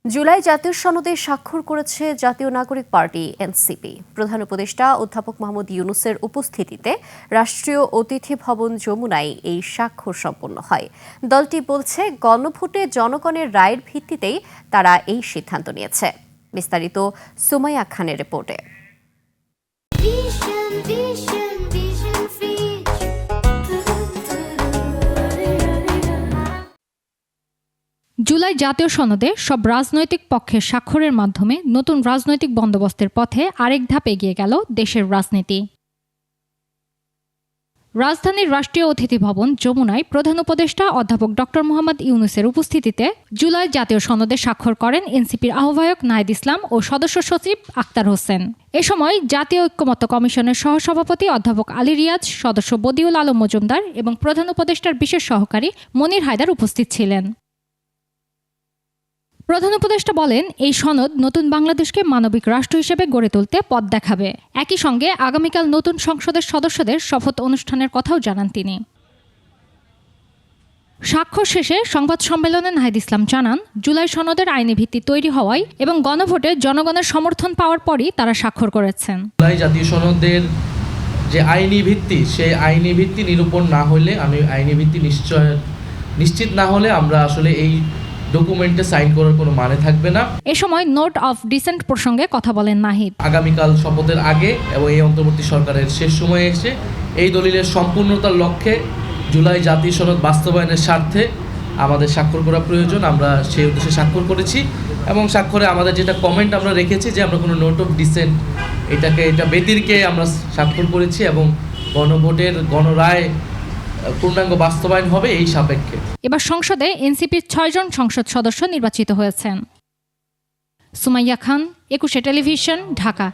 জুলাই জাতীয় সনদে স্বাক্ষর করেছে জাতীয় নাগরিক পার্টি এনসিপি। প্রধান উপদেষ্টা অধ্যাপক মোহাম্মদ ইউনূসের উপস্থিতিতে রাষ্ট্রীয় অতিথি ভবন যমুনায় এই স্বাক্ষর সম্পন্ন হয়। দলটি বলছে, গণভোটে জনগণের রায়ের ভিত্তিতেই তারা এই সিদ্ধান্ত নিয়েছে। বিস্তারিত সুমাইয়া খানের রিপোর্টে। জুলাই জাতীয় সনদে সব রাজনৈতিক পক্ষের স্বাক্ষরের মাধ্যমে নতুন রাজনৈতিক বন্দোবস্তের পথে আরেক ধাপ এগিয়ে গেল দেশের রাজনীতি। রাজধানীর রাষ্ট্রীয় অতিথি ভবন যমুনায় প্রধান উপদেষ্টা অধ্যাপক ডক্টর মোহাম্মদ ইউনূসের উপস্থিতিতে জুলাই জাতীয় সনদে স্বাক্ষর করেন এনসিপির আহ্বায়ক নাহিদ ইসলাম ও সদস্য সচিব আক্তার হোসেন। এ সময় জাতীয় ঐক্যমত্য কমিশনের সহসভাপতি অধ্যাপক আলী রিয়াজ, সদস্য বদিউল আলম মজুমদার এবং প্রধান উপদেষ্টার বিশেষ সহকারী মনির হায়দার উপস্থিত ছিলেন। প্রধান উপদেষ্টা বলেন, এই সনদ নতুন বাংলাদেশকে মানবিক রাষ্ট্র হিসেবে গড়ে তুলতে পথ দেখাবে। একই সঙ্গে আগামীকাল নতুন সংসদের সদস্যদের শপথ অনুষ্ঠানের কথাও জানান তিনি। স্বাক্ষর শেষে সংবাদ সম্মেলনে নাহিদ ইসলাম জানান, জুলাই সনদের আইনি ভিত্তি তৈরি হওয়ায় এবং গণভোটে জনগণের সমর্থন পাওয়ার পরই তারা স্বাক্ষর করেছেন। জুলাই জাতীয় সনদের যে আইনি ভিত্তি, সেই আইনি ভিত্তি নিরূপণ না হলে, আইনি ভিত্তি নিশ্চিত না হলে আমরা আসলে এই ডকুমেন্টে সাইন করার কোনো মানে থাকবে না। এ সময় নোট অফ ডিসেন্ট প্রসঙ্গে কথা বলেন নাহিদ। আগামীকাল শপথের আগে এবং এই অন্তর্বর্তী সরকারের শেষ সময়ে এসে এই দলিলের সম্পূর্ণতার লক্ষ্যে জুলাই জাতীয় সনদ বাস্তবায়নের স্বার্থে আমাদের স্বাক্ষর করা প্রয়োজন। আমরা সেই উদ্দেশ্যে স্বাক্ষর করেছি এবং স্বাক্ষরে আমাদের যেটা কমেন্ট আমরা রেখেছি যে আমরা কোনো নোট অফ ডিসেন্ট এটা ব্যতিরেকে আমরা স্বাক্ষর করেছি এবং গণভোটের গণরায় পূর্ণাঙ্গ বাস্তবায়ন হবে এই সাপেক্ষে। এবার সংসদে এনসিপির ৬ জন সংসদ সদস্য নির্বাচিত হয়েছেন। সুমাইয়া খান, ২১ টেলিভিশন, ঢাকা।